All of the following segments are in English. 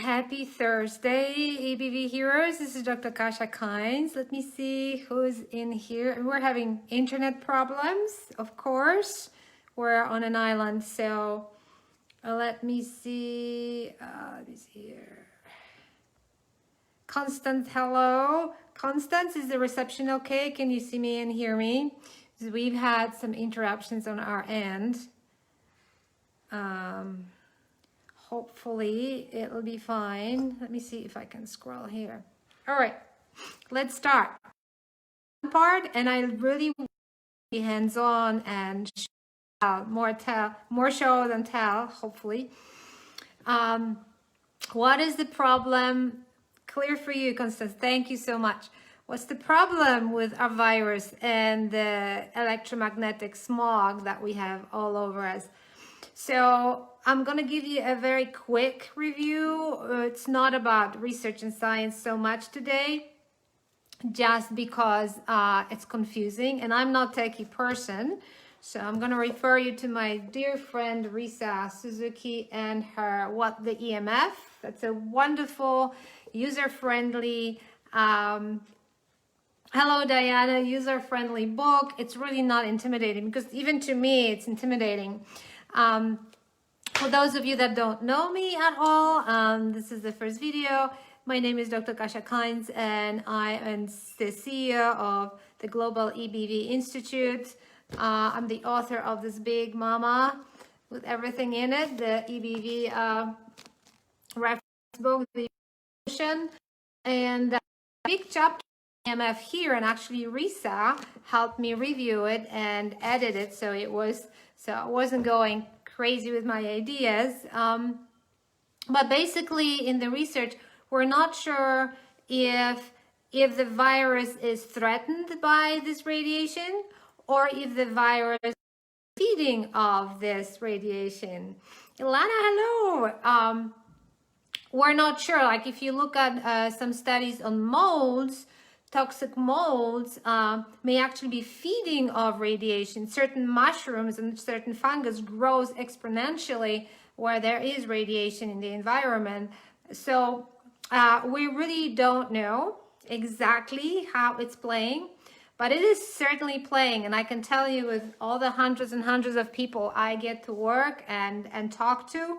Happy Thursday, EBV heroes. This is Dr. Kasia Kynes. Let me see who's in here. We're having internet problems, of course. We're on an island, so let me see. Here. Constance, hello. Constance, is the reception okay? Can you see me and hear me? Because we've had some interruptions on our end. Hopefully it'll be fine. Let me see if I can scroll here. All right, let's start. Part, and I really want to be hands-on and more show than tell, hopefully. What is the problem? Clear for you, Constance. Thank you so much. What's the problem with our virus and the electromagnetic smog that we have all over us? So I'm going to give you a very quick review. It's not about research and science so much today, just because it's confusing and I'm not a techie person. So I'm going to refer you to my dear friend Risa Suzuki and her What the EMF. That's a wonderful, user-friendly, hello Diana, user-friendly book. It's really not intimidating, because even to me it's intimidating. For those of you that don't know me at all, this is the first video. My name is Dr. Kasia Kynes, and I am the CEO of the Global EBV Institute. I'm the author of this big mama with everything in it, the EBV reference book, the Evolution, and a big chapter EMF here, and actually Risa helped me review it and edit it, so I wasn't going crazy with my ideas. But basically in the research, we're not sure if the virus is threatened by this radiation or if the virus is feeding off this radiation. Ilana, hello. We're not sure. Like if you look at some studies on molds, toxic molds may actually be feeding off radiation. Certain mushrooms and certain fungus grows exponentially where there is radiation in the environment. So we really don't know exactly how it's playing, but it is certainly playing. And I can tell you, with all the hundreds and hundreds of people I get to work and talk to,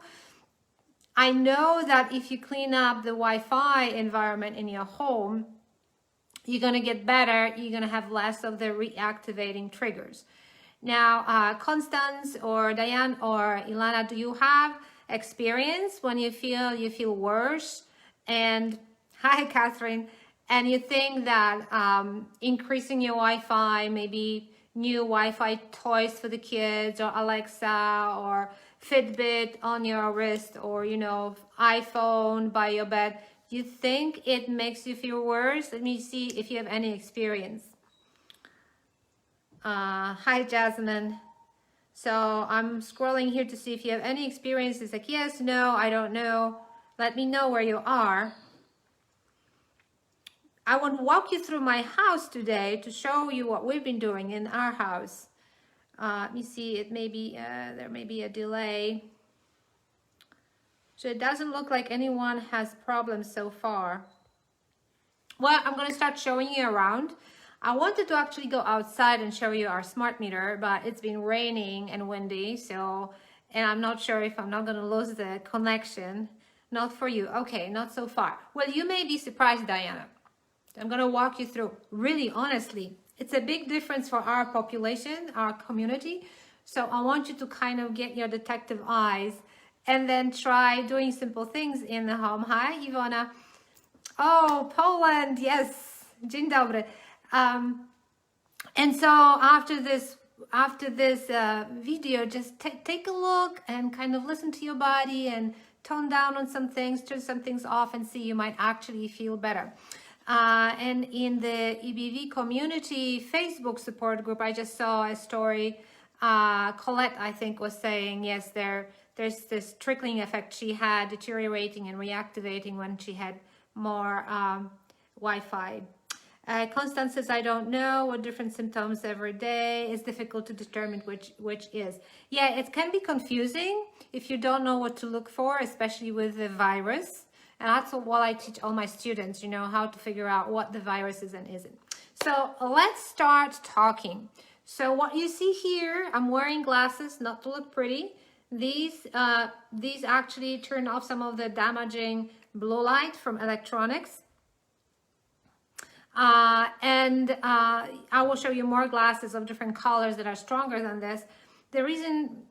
I know that if you clean up the Wi-Fi environment in your home, you're going to get better. You're going to have less of the reactivating triggers. Now, Constance or Diane or Ilana, do you have experience when you feel worse? And hi, Catherine. And you think that increasing your Wi-Fi, maybe new Wi-Fi toys for the kids, or Alexa or Fitbit on your wrist, or, you know, iPhone by your bed, you think it makes you feel worse? Let me see if you have any experience. Hi, Jasmine. So I'm scrolling here to see if you have any experience. It's like, yes, no, I don't know. Let me know where you are. I want to walk you through my house today to show you what we've been doing in our house. Let me see, it may be, there may be a delay. So it doesn't look like anyone has problems so far. Well, I'm going to start showing you around. I wanted to actually go outside and show you our smart meter, but it's been raining and windy, so, and I'm not sure if I'm not going to lose the connection. Not for you. Okay, not so far. Well, you may be surprised, Diana. I'm going to walk you through. Really, honestly, it's a big difference for our population, our community. So I want you to kind of get your detective eyes and then try doing simple things in the home. Hi, Ivona. Oh, Poland. Yes. Dzień dobry. And so after this video, just take a look and kind of listen to your body and tone down on some things, turn some things off, and see, you might actually feel better. And in the EBV community Facebook support group, I just saw a story. Colette, I think, was saying, yes, there's this trickling effect she had, deteriorating and reactivating when she had more Wi-Fi. Constance says, I don't know what different symptoms every day. It's difficult to determine which is. Yeah, it can be confusing if you don't know what to look for, especially with the virus. And that's what I teach all my students, you know, how to figure out what the virus is and isn't. So let's start talking. So what you see here, I'm wearing glasses, not to look pretty. These actually turn off some of the damaging blue light from electronics. I will show you more glasses of different colors that are stronger than this. The reason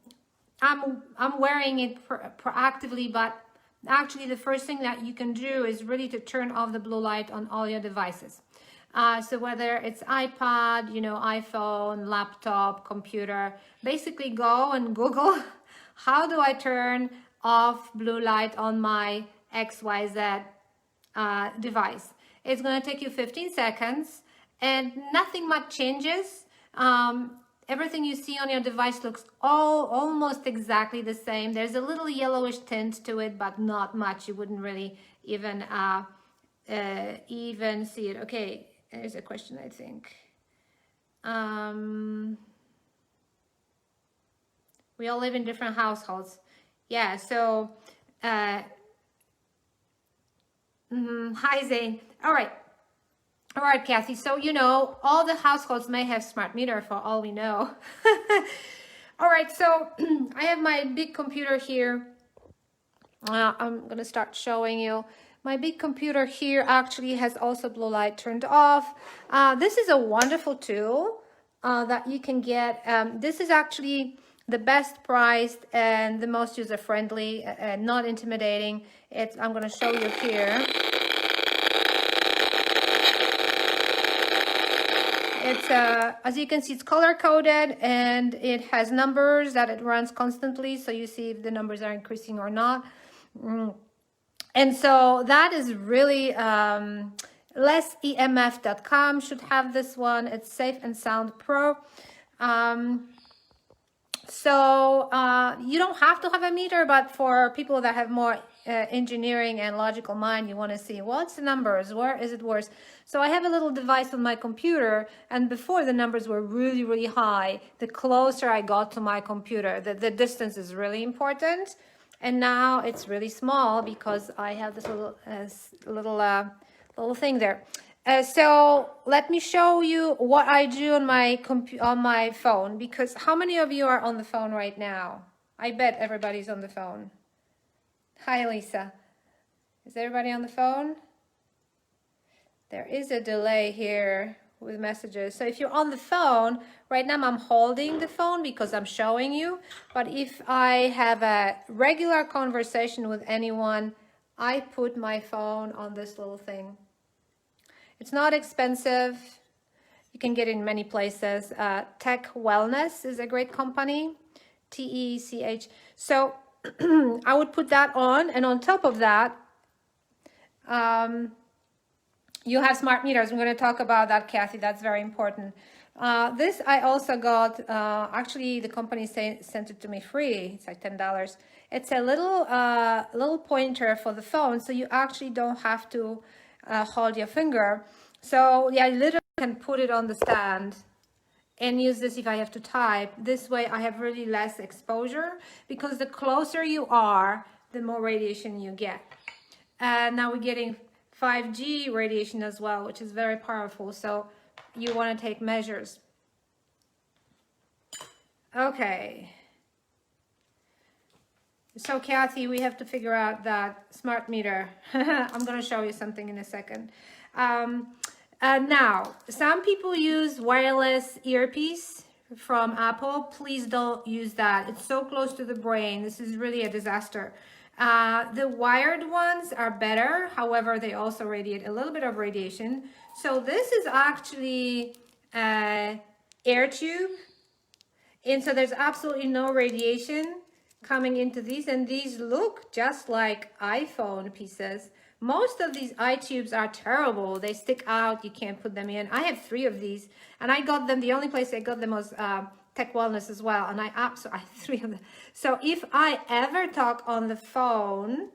I'm wearing it proactively, but actually the first thing that you can do is really to turn off the blue light on all your devices. So whether it's iPad, you know, iPhone, laptop, computer, basically go and Google, how do I turn off blue light on my XYZ device? It's going to take you 15 seconds and nothing much changes. Everything you see on your device looks almost exactly the same. There's a little yellowish tint to it, but not much. You wouldn't really even see it. Okay, there's a question, I think. We all live in different households. Yeah, so hi Zane. All right, Kathy. So, you know, all the households may have smart meter for all we know. All right, so I have my big computer here. I'm going to start showing you. My big computer here actually has also blue light turned off. This is a wonderful tool that you can get. This is actually the best priced and the most user-friendly, not intimidating. I'm going to show you here. It's as you can see, it's color-coded and it has numbers that it runs constantly, so you see if the numbers are increasing or not. And so that is really lessemf.com should have this one. It's Safe and Sound Pro. So you don't have to have a meter, but for people that have more engineering and logical mind, you want to see what's the numbers, where is it worse. So I have a little device on my computer, and before the numbers were really, really high. The closer I got to my computer, the distance is really important. And now it's really small because I have this little thing there. So let me show you what I do on my phone, because how many of you are on the phone right now? I bet everybody's on the phone. Hi, Lisa. Is everybody on the phone? There is a delay here with messages. So if you're on the phone, right now I'm holding the phone because I'm showing you. But if I have a regular conversation with anyone, I put my phone on this little thing. It's not expensive. You can get it in many places. Tech Wellness is a great company. TECH. So I would put that on, and on top of that, you have smart meters. I'm going to talk about that, Kathy. That's very important. This I also got. Actually, the company sent it to me free. It's like $10. It's a little pointer for the phone, so you actually don't have to hold your finger. So yeah, I literally can put it on the stand and use this if I have to type. This way I have really less exposure, because the closer you are, the more radiation you get. Now we're getting 5G radiation as well, which is very powerful. So you want to take measures. Okay. So Kathy, we have to figure out that smart meter. I'm going to show you something in a second. Now, some people use wireless earpiece from Apple. Please don't use that. It's so close to the brain. This is really a disaster. The wired ones are better. However, they also radiate a little bit of radiation. So this is actually an air tube. And so there's absolutely no radiation coming into these, and these look just like iPhone pieces. Most of these iTubes are terrible. They stick out. You can't put them in. I have 3 of these, and I got them. The only place I got them was Tech Wellness as well, and I have 3 of them. So if I ever talk on the phone,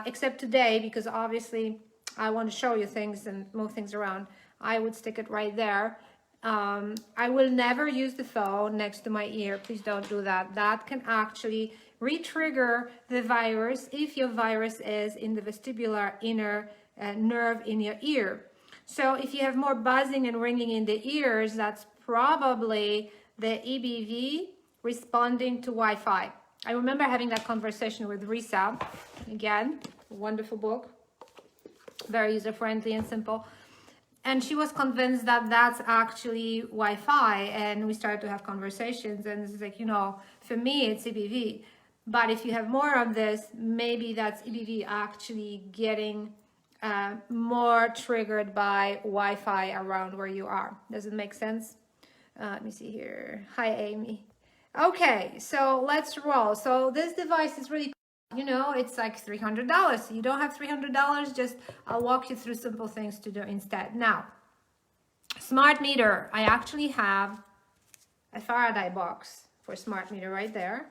except today, because obviously I want to show you things and move things around, I would stick it right there. I will never use the phone next to my ear. Please don't do that. That can actually re-trigger the virus if your virus is in the vestibular inner nerve in your ear. So if you have more buzzing and ringing in the ears, that's probably the EBV responding to Wi-Fi. I remember having that conversation with Risa, again, wonderful book, very user-friendly and simple. And she was convinced that that's actually Wi-Fi, and we started to have conversations, and it's like, you know, for me, it's EBV. But if you have more of this, maybe that's EBV actually getting more triggered by Wi-Fi around where you are. Does it make sense? Let me see here. Hi, Amy. Okay, so let's roll. So this device is really, you know, it's like $300. So you don't have $300, just I'll walk you through simple things to do instead. Now, smart meter. I actually have a Faraday box for smart meter right there.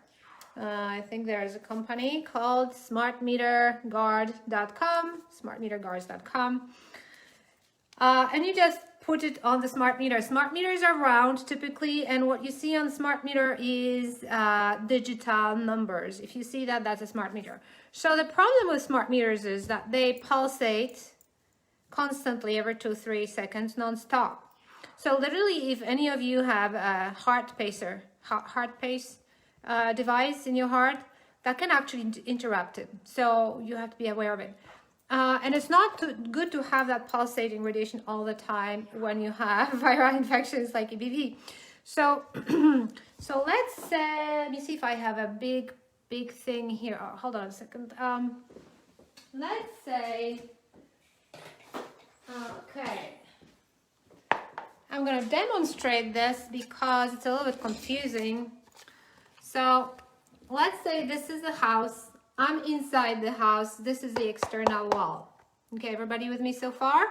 I think there's a company called smartmeterguard.com, smartmeterguards.com. And you just put it on the smart meter. Smart meters are round typically, and what you see on the smart meter is digital numbers. If you see that, that's a smart meter. So the problem with smart meters is that they pulsate constantly every 2-3 seconds non-stop. So literally, if any of you have a heart pace device in your heart, that can actually interrupt it. So you have to be aware of it. And it's not good to have that pulsating radiation all the time when you have viral infections like EBV. So, so let's say, let me see if I have a big thing here. Oh, hold on a second. Let's say, okay. I'm going to demonstrate this because it's a little bit confusing. So let's say this is the house. I'm inside the house. This is the external wall. Okay, everybody with me so far?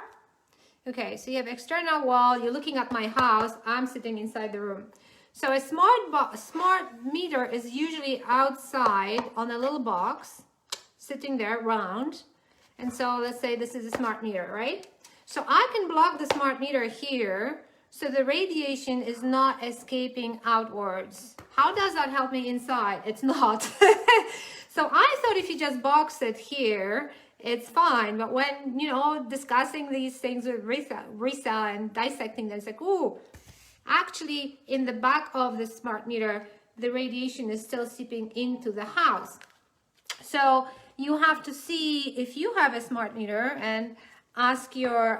Okay, so you have external wall. You're looking at my house. I'm sitting inside the room. So a smart meter is usually outside on a little box, sitting there round. And so let's say this is a smart meter, right? So I can block the smart meter here, so the radiation is not escaping outwards. How does that help me inside? It's not. So I thought if you just box it here, it's fine. But when, you know, discussing these things with Risa and dissecting them, it's like, ooh, actually in the back of the smart meter, the radiation is still seeping into the house. So you have to see if you have a smart meter and ask your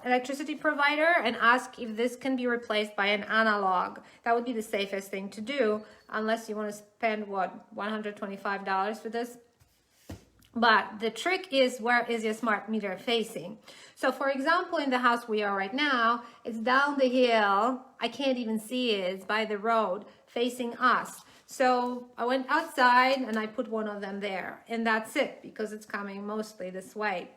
electricity provider and ask if this can be replaced by an analog. That would be the safest thing to do, unless you want to spend, what, $125 for this? But the trick is, where is your smart meter facing? So for example, in the house we are right now, it's down the hill. I can't even see it. It's by the road facing us. So I went outside and I put one of them there, and that's it, because it's coming mostly this way.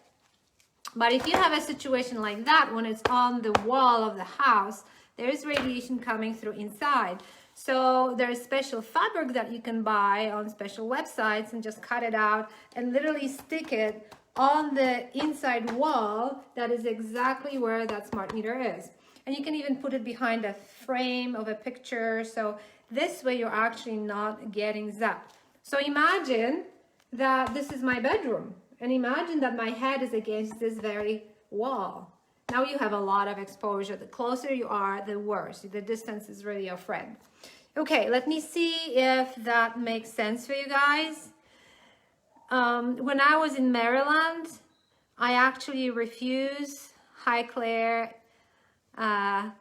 But if you have a situation like that, when it's on the wall of the house, there is radiation coming through inside. So there's special fabric that you can buy on special websites and just cut it out and literally stick it on the inside wall. That is exactly where that smart meter is. And you can even put it behind a frame of a picture. So this way you're actually not getting zapped. So imagine that this is my bedroom. And imagine that my head is against this very wall. Now you have a lot of exposure. The closer you are, the worse. The distance is really your friend. Okay, let me see if that makes sense for you guys. When I was in Maryland, I actually refused. Hi, Claire. Hi,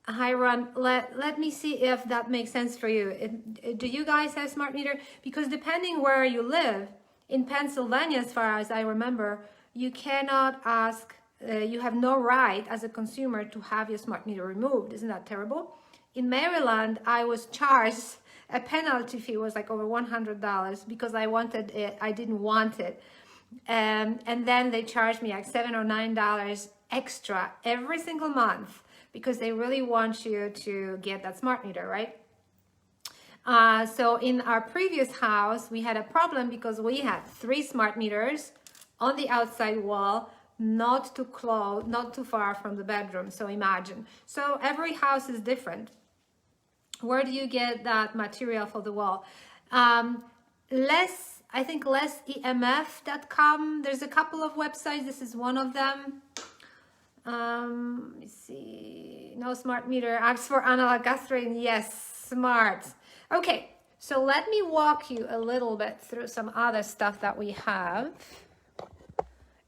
Ron. Let me see if that makes sense for you. Do you guys have smart meter? Because depending where you live, in Pennsylvania, as far as I remember, you cannot ask, you have no right as a consumer to have your smart meter removed. Isn't that terrible? In Maryland, I was charged a penalty fee, was like over $100 because I wanted it, I didn't want it. And then they charged me like $7 or $9 extra every single month because they really want you to get that smart meter, right? So in our previous house, we had a problem because we had 3 smart meters on the outside wall, not too close, not too far from the bedroom. So imagine. So every house is different. Where do you get that material for the wall? I think EMF.com. There's a couple of websites. This is one of them. Let me see. No smart meter. Asks for analog Catherine. Yes, smart. Okay, so let me walk you a little bit through some other stuff that we have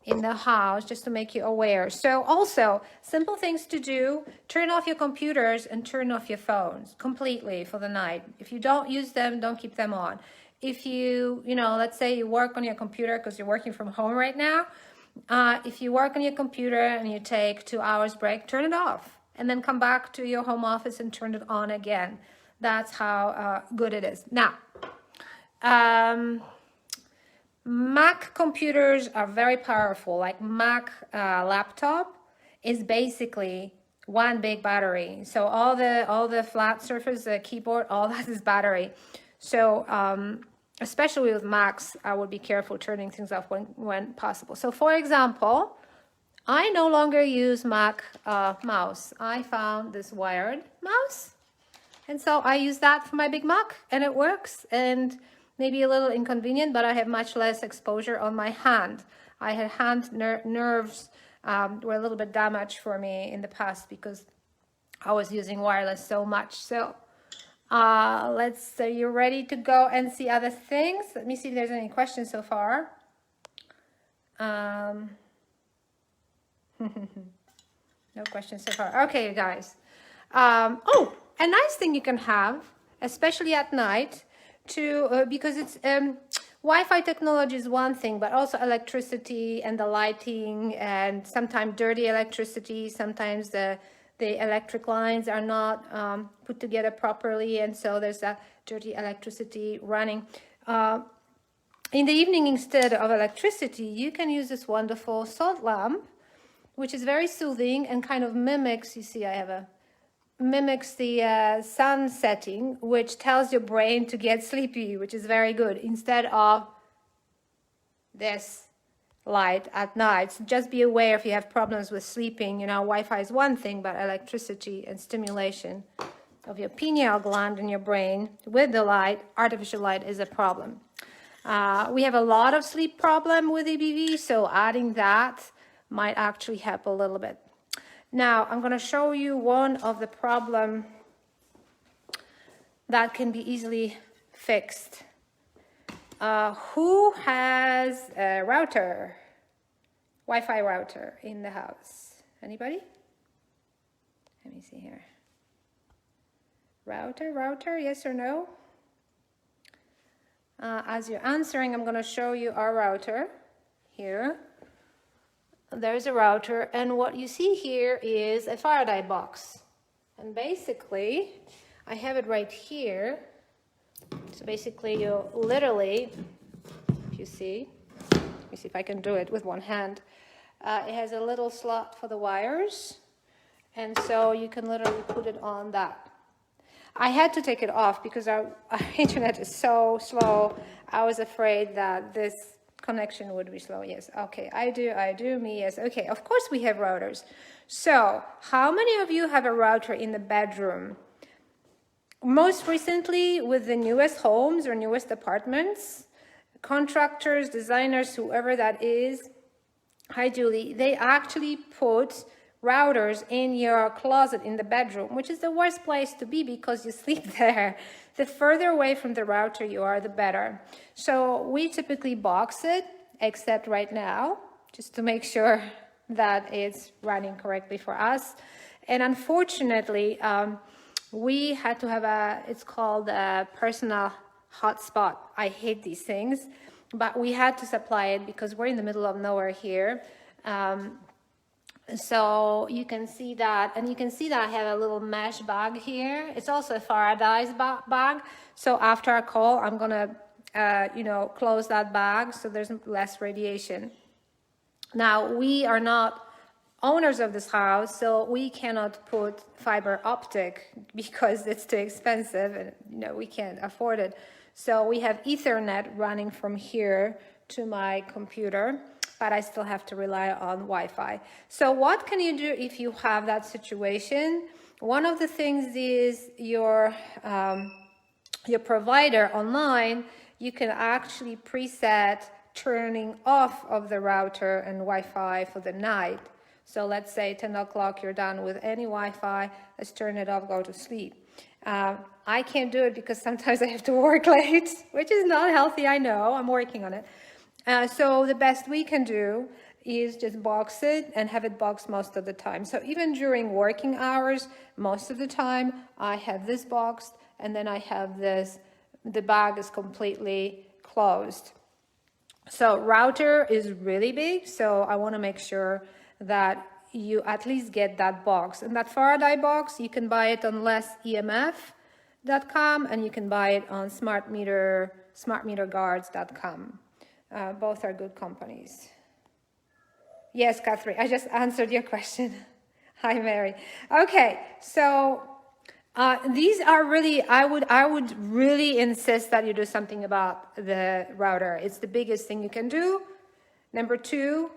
in the house, just to make you aware. So also, simple things to do: turn off your computers and turn off your phones completely for the night. If you don't use them, don't keep them on. If you let's say you work on your computer because you're working from home right now, if you work on your computer and you take 2 hours break, turn it off and then come back to your home office and turn it on again. That's how good it is. Now, Mac computers are very powerful. Like Mac laptop is basically one big battery. So all the flat surface, the keyboard, all that is battery. So especially with Macs, I would be careful turning things off when possible. So for example, I no longer use Mac mouse. I found this wired mouse, and so I use that for my big Mac, and it works. And maybe a little inconvenient, but I have much less exposure on my hand. I had hand nerves were a little bit damaged for me in the past because I was using wireless so much. So let's say you're ready to go and see other things. Let me see if there's any questions so far. No questions so far. Okay, you guys. Oh, a nice thing you can have, especially at night, because it's Wi-Fi technology is one thing, but also electricity and the lighting, and sometimes dirty electricity. Sometimes the electric lines are not put together properly, and so there's that dirty electricity running. In the evening, instead of electricity, you can use this wonderful salt lamp, which is very soothing and kind of mimics, you see I have mimics the sun setting, which tells your brain to get sleepy, which is very good, instead of this light at night. So just be aware if you have problems with sleeping. Wi-Fi is one thing, but electricity and stimulation of your pineal gland in your brain with the light, artificial light, is a problem. We have a lot of sleep problem with EBV, so adding that might actually help a little bit. Now, I'm going to show you one of the problem that can be easily fixed. Who has a router, Wi-Fi router in the house? Anybody? Let me see here. Router, yes or no? As you're answering, I'm going to show you our router here. There's a router, and what you see here is a Faraday box. And basically, I have it right here. So basically, you literally, if you see, let me see if I can do it with one hand. It has a little slot for the wires, and so you can literally put it on that. I had to take it off because our internet is so slow. I was afraid that this connection would be slow. Yes, okay, I do, me, yes. Okay, of course we have routers. So, how many of you have a router in the bedroom? Most recently, with the newest homes or newest apartments, contractors, designers, whoever that is, hi Julie, they actually put routers in your closet in the bedroom, which is the worst place to be because you sleep there. The further away from the router you are, the better. So we typically box it, except right now, just to make sure that it's running correctly for us. And unfortunately, we had to have it's called a personal hotspot. I hate these things, but we had to supply it because we're in the middle of nowhere here. So you can see that, and you can see that I have a little mesh bag here. It's also a Faraday's bag. So after our call, I'm gonna, close that bag so there's less radiation. Now, we are not owners of this house, so we cannot put fiber optic because it's too expensive and we can't afford it. So we have Ethernet running from here to my computer, but I still have to rely on Wi-Fi. So what can you do if you have that situation? One of the things is your provider online, you can actually preset turning off of the router and Wi-Fi for the night. So let's say 10 o'clock you're done with any Wi-Fi, let's turn it off, go to sleep. I can't do it because sometimes I have to work late, which is not healthy, I know, I'm working on it. So the best we can do is just box it and have it boxed most of the time. So even during working hours, most of the time, I have this boxed, and then I have this, the bag is completely closed. So router is really big, so I want to make sure that you at least get that box. And that Faraday box, you can buy it on lessemf.com, and you can buy it on smartmeterguards.com. Both are good companies. Yes, Catherine, I just answered your question. Hi, Mary. Okay, so these are really, I would really insist that you do something about the router. It's the biggest thing you can do. Number 2,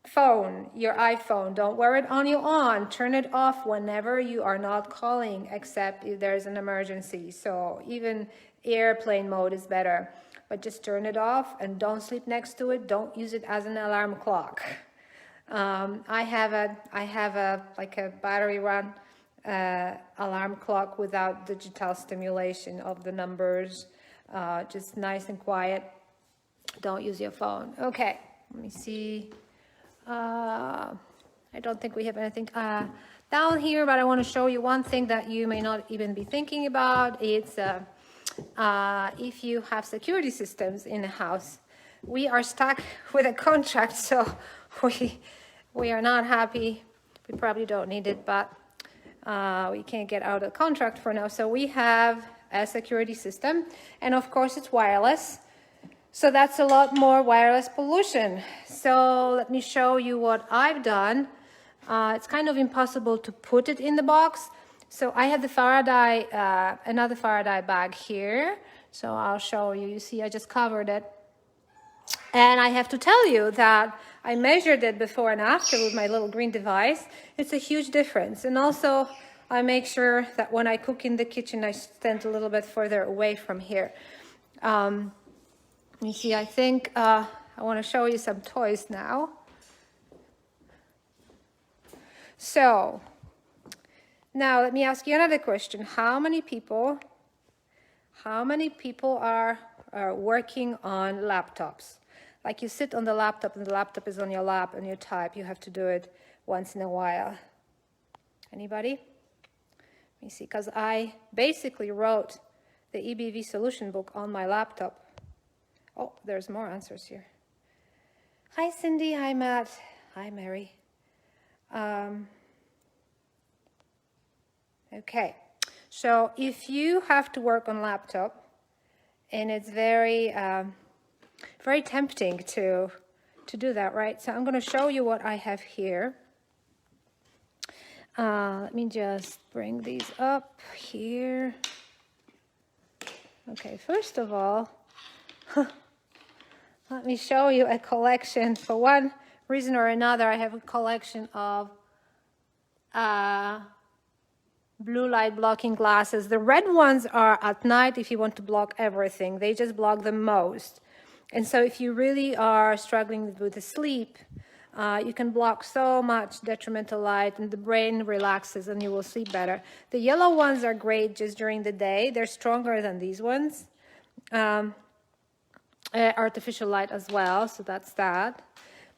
phone, your iPhone. Don't wear it on you on. Turn it off whenever you are not calling, except if there's an emergency. So even airplane mode is better. But just turn it off and don't sleep next to it. Don't use it as an alarm clock. I have a like a battery run alarm clock without digital stimulation of the numbers, just nice and quiet. Don't use your phone. Okay, let me see. I don't think we have anything down here, but I want to show you one thing that you may not even be thinking about. It's if you have security systems in a house. We are stuck with a contract, so we are not happy. We probably don't need it, but we can't get out of the contract for now. So we have a security system, and of course it's wireless. So that's a lot more wireless pollution. So let me show you what I've done. It's kind of impossible to put it in the box. So I have the Faraday, another Faraday bag here. So I'll show you. You see, I just covered it. And I have to tell you that I measured it before and after with my little green device. It's a huge difference. And also, I make sure that when I cook in the kitchen, I stand a little bit further away from here. You see, I think I want to show you some toys now. So, now let me ask you another question. How many people are working on laptops? Like you sit on the laptop and the laptop is on your lap and you type. You have to do it once in a while. Anybody? Let me see, because I basically wrote the EBV solution book on my laptop. Oh, there's more answers here. Hi, Cindy. Hi, Matt. Hi, Mary. Okay. So if you have to work on laptop, and it's very tempting to do that, right? So I'm going to show you what I have here. Let me just bring these up here. Okay, first of all, let me show you a collection. For one reason or another, I have a collection of blue light blocking glasses. The red ones are at night if you want to block everything. They just block the most. And so if you really are struggling with the sleep, you can block so much detrimental light and the brain relaxes and you will sleep better. The yellow ones are great just during the day. They're stronger than these ones. Artificial light as well, so that's that.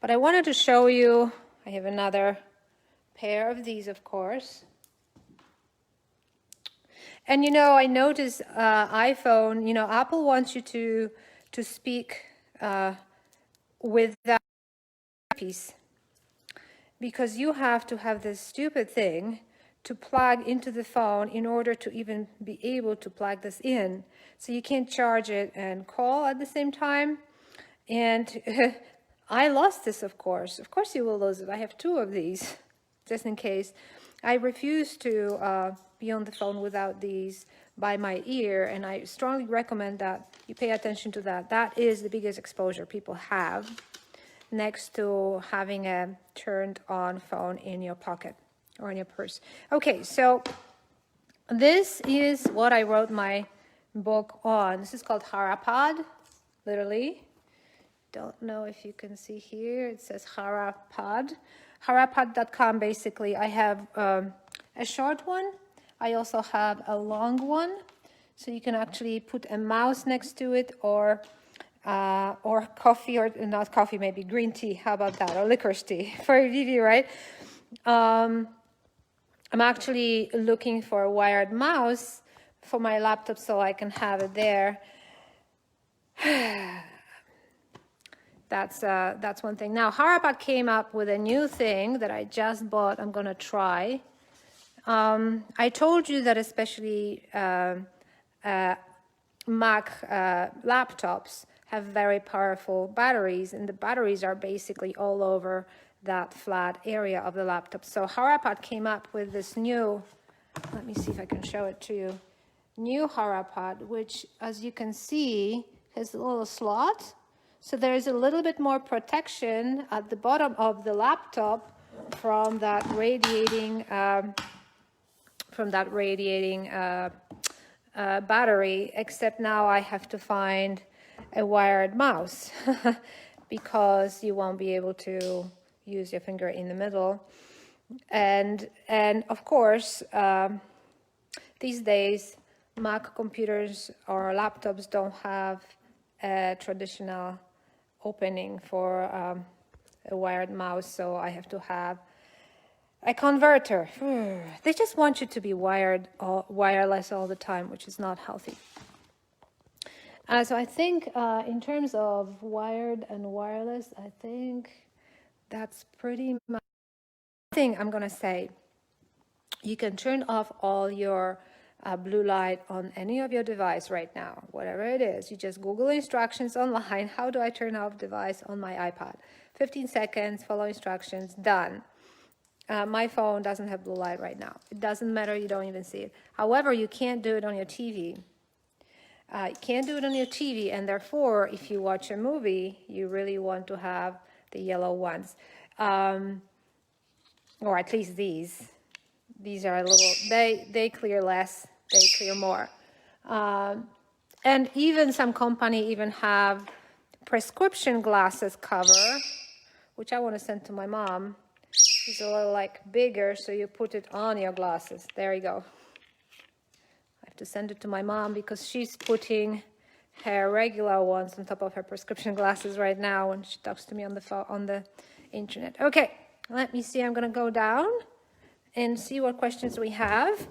But I wanted to show you, I have another pair of these, of course. And you know, I noticed iPhone, you know, Apple wants you to speak with that piece, because you have to have this stupid thing to plug into the phone in order to even be able to plug this in. So you can't charge it and call at the same time. And I lost this, of course. Of course you will lose it. I have 2 of these, just in case. I refuse to be on the phone without these by my ear, and I strongly recommend that you pay attention to that. That is the biggest exposure people have, next to having a turned on phone in your pocket. or in your purse. Okay, so this is what I wrote my book on. This is called Harapod, literally. Don't know if you can see here. It says Harapod. Harapod.com, basically. I have a short one. I also have a long one. So you can actually put a mouse next to it, or coffee, or not coffee, maybe green tea. How about that? Or licorice tea for EBV, right? I'm actually looking for a wired mouse for my laptop so I can have it there. That's one thing. Now, Harapod came up with a new thing that I just bought. I'm going to try. I told you that especially Mac laptops have very powerful batteries, and the batteries are basically all over that flat area of the laptop. So Harapod came up with this new, let me see if I can show it to you, new Harapod, which, as you can see, has a little slot. So there's a little bit more protection at the bottom of the laptop from that radiating battery, except now I have to find a wired mouse because you won't be able to use your finger in the middle. And of course, these days, Mac computers or laptops don't have a traditional opening for a wired mouse, so I have to have a converter. They just want you to be wireless all the time, which is not healthy. So I think in terms of wired and wireless, I think that's pretty much the thing I'm going to say. You can turn off all your blue light on any of your device right now, whatever it is. You just Google instructions online. How do I turn off device on my iPad? 15 seconds, follow instructions, done. My phone doesn't have blue light right now. It doesn't matter, you don't even see it. However, you can't do it on your TV. You can't do it on your TV, and therefore, if you watch a movie, you really want to have the yellow ones. Or at least these. These are a little, they clear less, they clear more. And even some company even have prescription glasses cover, which I want to send to my mom. It's a little like bigger, so you put it on your glasses. There you go. I have to send it to my mom because she's putting her regular ones on top of her prescription glasses right now when she talks to me on the phone, on the internet. Okay, let me see. I'm going to go down and see what questions we have.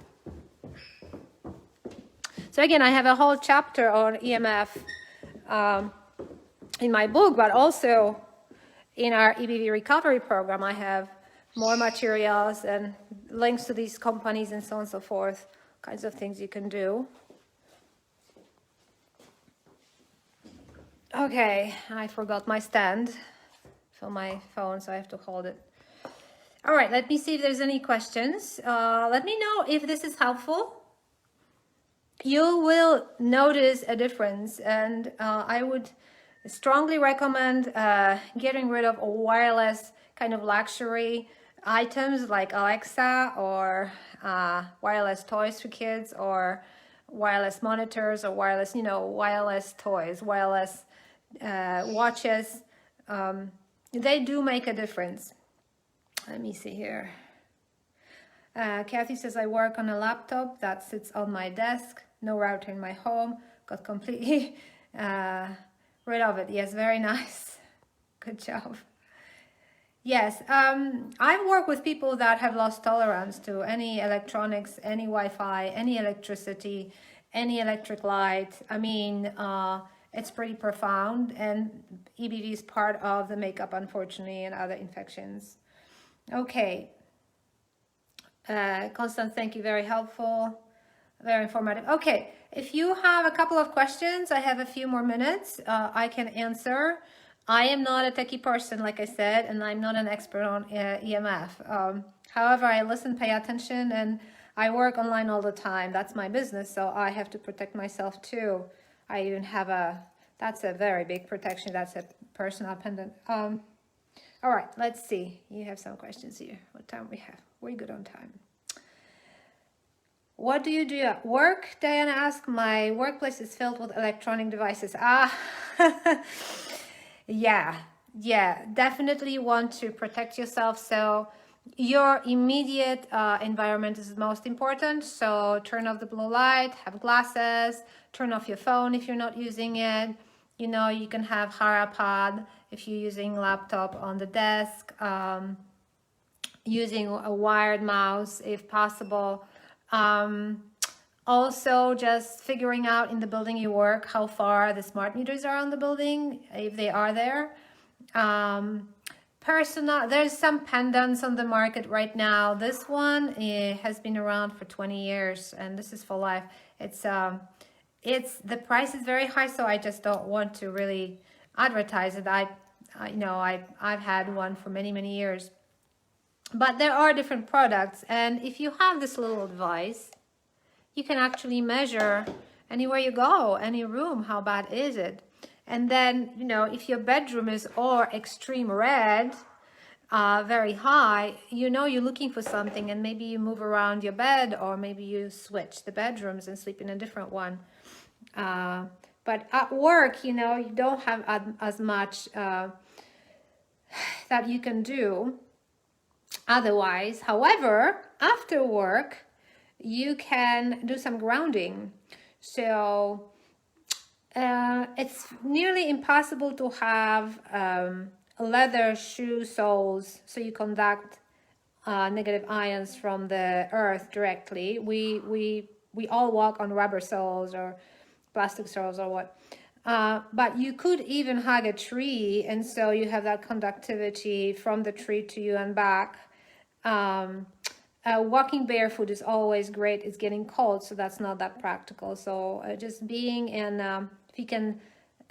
So again, I have a whole chapter on EMF in my book, but also in our EBV recovery program, I have more materials and links to these companies and so on and so forth, kinds of things you can do. Okay, I forgot my stand for my phone, so I have to hold it. All right, let me see if there's any questions. Let me know if this is helpful. You will notice a difference, and I would strongly recommend getting rid of wireless kind of luxury items like Alexa or wireless toys for kids, or wireless monitors, or wireless, wireless toys, wireless watches. They do make a difference. Let me see here. Kathy says, I work on a laptop that sits on my desk, no router in my home, got completely rid of it. Yes, very nice. Good job. Yes, I've worked with people that have lost tolerance to any electronics, any Wi-Fi, any electricity, any electric light. I mean, it's pretty profound, and EBV is part of the makeup, unfortunately, and other infections. Okay. Constance, thank you. Very helpful. Very informative. Okay, if you have a couple of questions, I have a few more minutes. I can answer. I am not a techie person, like I said, and I'm not an expert on EMF. However, I listen, pay attention, and I work online all the time. That's my business, so I have to protect myself too. I even have that's a very big protection. That's a personal pendant. All right, let's see. You have some questions here. What time we have? We're good on time. What do you do at work? Diana asked. My workplace is filled with electronic devices. Yeah, definitely want to protect yourself. So your immediate environment is most important. So turn off the blue light, have glasses, turn off your phone if you're not using it. You know, you can have HaraPod if you're using laptop on the desk, using a wired mouse if possible. Also, just figuring out in the building you work how far the smart meters are on the building, if they are there. There's some pendants on the market right now. This one has been around for 20 years, and this is for life. The price is very high, so I just don't want to really advertise it. I've had one for many years. But there are different products, and if you have this little device, you can actually measure anywhere you go, any room, how bad is it? And then, you know, if your bedroom is all extreme red, very high, you know you're looking for something, and maybe you move around your bed, or maybe you switch the bedrooms and sleep in a different one. But at work, you know, you don't have as much that you can do otherwise. However, after work, you can do some grounding. So it's nearly impossible to have leather shoe soles so you conduct negative ions from the earth directly. We all walk on rubber soles or plastic soles or what. But you could even hug a tree, and so you have that conductivity from the tree to you and back. Walking barefoot is always great. It's getting cold, so that's not that practical. So just being in, if you can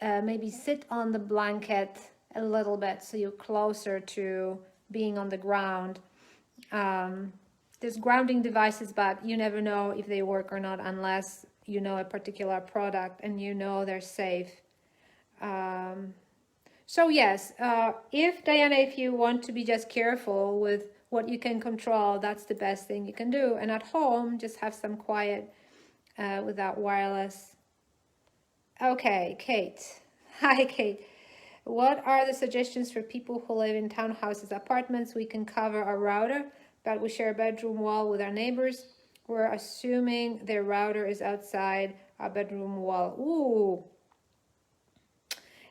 maybe sit on the blanket a little bit so you're closer to being on the ground. There's grounding devices, but you never know if they work or not unless you know a particular product and you know they're safe. So yes, if you want to be just careful with what you can control, that's the best thing you can do. And at home, just have some quiet without wireless. Okay, Kate. Hi, Kate. What are the suggestions for people who live in townhouses, apartments? We can cover our router, but we share a bedroom wall with our neighbors. We're assuming their router is outside our bedroom wall. Ooh.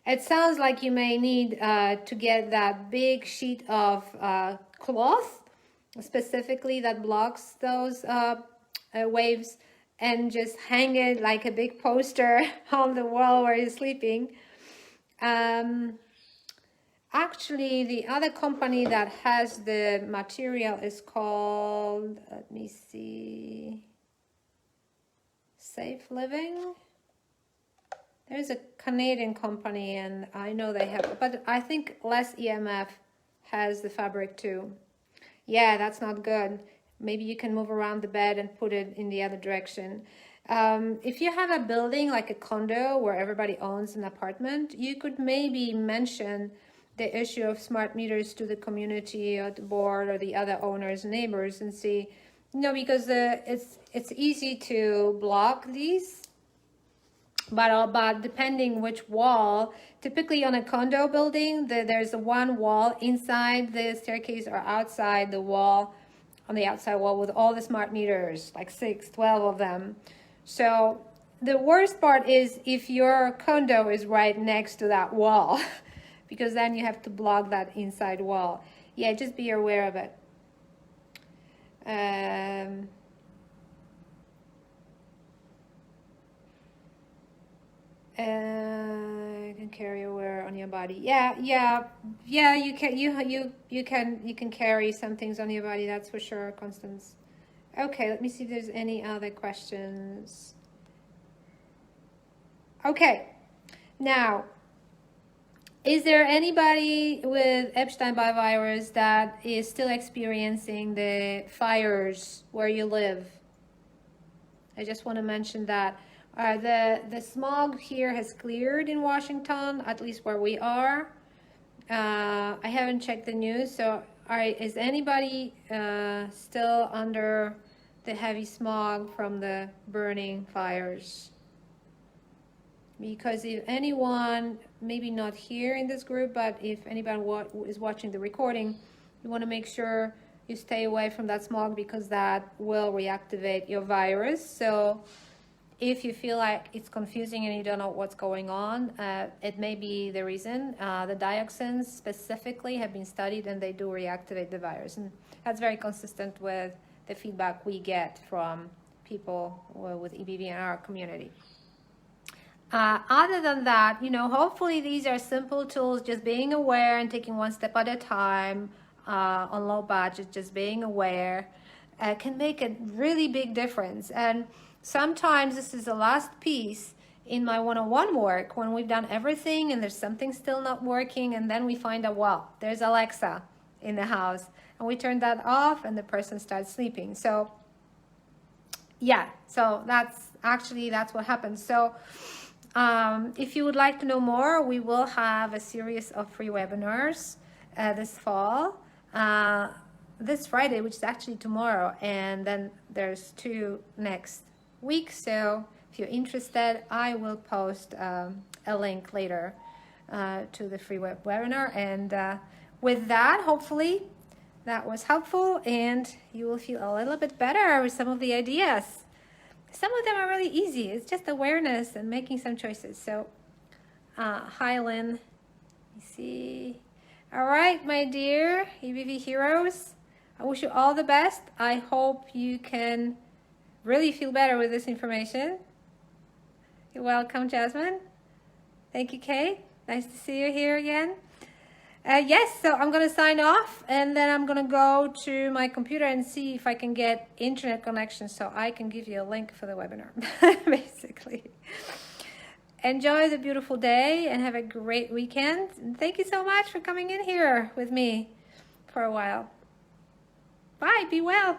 It sounds like you may need to get that big sheet of cloth, specifically that blocks those waves, and just hang it like a big poster on the wall where you're sleeping. Actually, the other company that has the material is called, let me see, Safe Living. There's a Canadian company, and I know they have, but I think Less EMF has the fabric too. Yeah, that's not good. Maybe you can move around the bed and put it in the other direction. If you have a building like a condo where everybody owns an apartment, you could maybe mention the issue of smart meters to the community or the board or the other owners, neighbors, and see, you know, because it's easy to block these. But depending which wall, typically on a condo building, there's one wall inside the staircase or outside the wall, on the outside wall with all the smart meters, like 12 of them. So the worst part is if your condo is right next to that wall, because then you have to block that inside wall. Yeah, just be aware of it. You can carry aware on your body. Yeah. You can carry some things on your body. That's for sure, Constance. Okay, let me see if there's any other questions. Okay, now, is there anybody with Epstein-Barr virus that is still experiencing the fires where you live? I just want to mention that. The smog here has cleared in Washington, at least where we are. I haven't checked the news, so is anybody still under the heavy smog from the burning fires? Because if anyone, maybe not here in this group, but if anybody is watching the recording, you want to make sure you stay away from that smog, because that will reactivate your virus. So if you feel like it's confusing and you don't know what's going on, it may be the reason. The dioxins specifically have been studied, and they do reactivate the virus. And that's very consistent with the feedback we get from people with EBV in our community. Other than that, hopefully these are simple tools, just being aware and taking one step at a time on low budget, just being aware can make a really big difference. And sometimes this is the last piece in my one-on-one work, when we've done everything and there's something still not working, and then we find out, well, there's Alexa in the house, and we turn that off and the person starts sleeping. So yeah, so that's what happens. So if you would like to know more, we will have a series of free webinars this fall, this Friday, which is actually tomorrow, and then there's 2 next week. So if you're interested, I will post a link later to the free webinar. And with that, hopefully that was helpful, and you will feel a little bit better with some of the ideas. Some of them are really easy. It's just awareness and making some choices. So, hi, Lynn. Let me see. All right, my dear EBV heroes, I wish you all the best. I hope you can really feel better with this information. You're welcome, Jasmine. Thank you, Kate. Nice to see you here again. Yes, so I'm going to sign off, and then I'm going to go to my computer and see if I can get internet connection so I can give you a link for the webinar, basically. Enjoy the beautiful day and have a great weekend. And thank you so much for coming in here with me for a while. Bye, be well.